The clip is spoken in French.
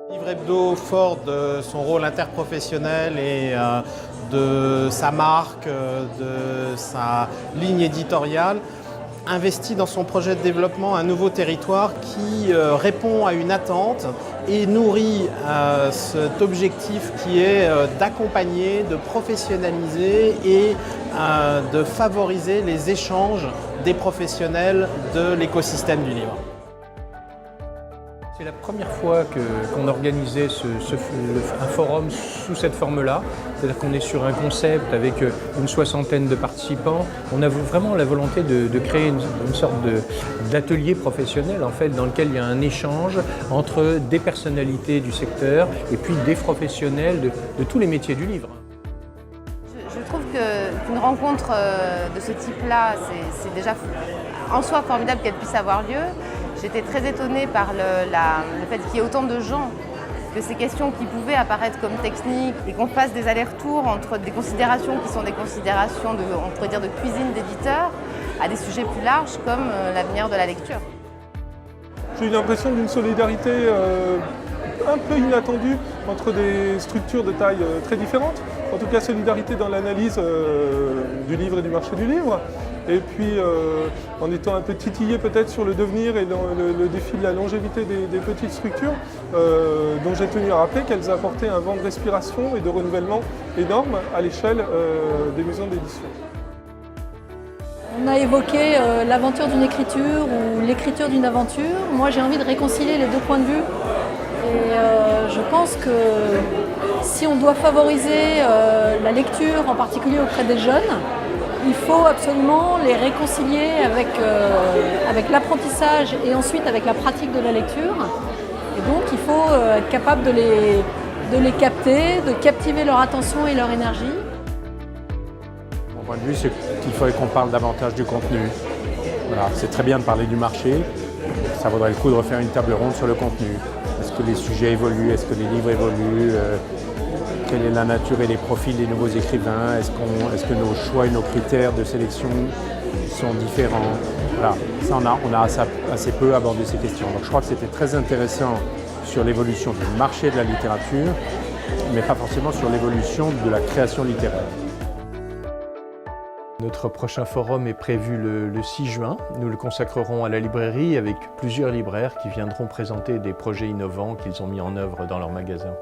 Livre Hebdo, fort de son rôle interprofessionnel et de sa marque, de sa ligne éditoriale, investit dans son projet de développement un nouveau territoire qui répond à une attente et nourrit cet objectif qui est d'accompagner, de professionnaliser et de favoriser les échanges des professionnels de l'écosystème du livre. C'est la première fois qu'on organisait un forum sous cette forme-là. C'est-à-dire qu'on est sur un concept avec une soixantaine de participants. On a vraiment la volonté de créer une sorte d'atelier professionnel en fait, dans lequel il y a un échange entre des personnalités du secteur et puis des professionnels de tous les métiers du livre. Je trouve qu'une rencontre de ce type-là, c'est déjà en soi formidable qu'elle puisse avoir lieu. J'étais très étonnée par le fait qu'il y ait autant de gens, que ces questions qui pouvaient apparaître comme techniques et qu'on fasse des allers-retours entre des considérations qui sont des considérations de cuisine d'éditeur à des sujets plus larges comme l'avenir de la lecture. J'ai eu l'impression d'une solidarité un peu inattendue entre des structures de taille très différentes. En tout cas, solidarité dans l'analyse du livre et du marché du livre. Et puis, en étant un peu titillé peut-être sur le devenir et le défi de la longévité des petites structures, dont j'ai tenu à rappeler qu'elles apportaient un vent de respiration et de renouvellement énorme à l'échelle des maisons d'édition. On a évoqué l'aventure d'une écriture ou l'écriture d'une aventure. Moi, j'ai envie de réconcilier les deux points de vue. Et je pense que si on doit favoriser la lecture, en particulier auprès des jeunes, il faut absolument les réconcilier avec l'apprentissage et ensuite avec la pratique de la lecture. Et donc il faut être capable de les capter, de captiver leur attention et leur énergie. Mon point de vue, c'est qu'il faudrait qu'on parle davantage du contenu. Voilà, c'est très bien de parler du marché, ça vaudrait le coup de refaire une table ronde sur le contenu. Est-ce que les sujets évoluent? Est-ce que les livres évoluent? Quelle est la nature et les profils des nouveaux écrivains? Est-ce que nos choix et nos critères de sélection sont différents? Voilà, ça on a assez peu abordé ces questions. Donc je crois que c'était très intéressant sur l'évolution du marché de la littérature, mais pas forcément sur l'évolution de la création littéraire. Notre prochain forum est prévu le 6 juin. Nous le consacrerons à la librairie avec plusieurs libraires qui viendront présenter des projets innovants qu'ils ont mis en œuvre dans leurs magasins.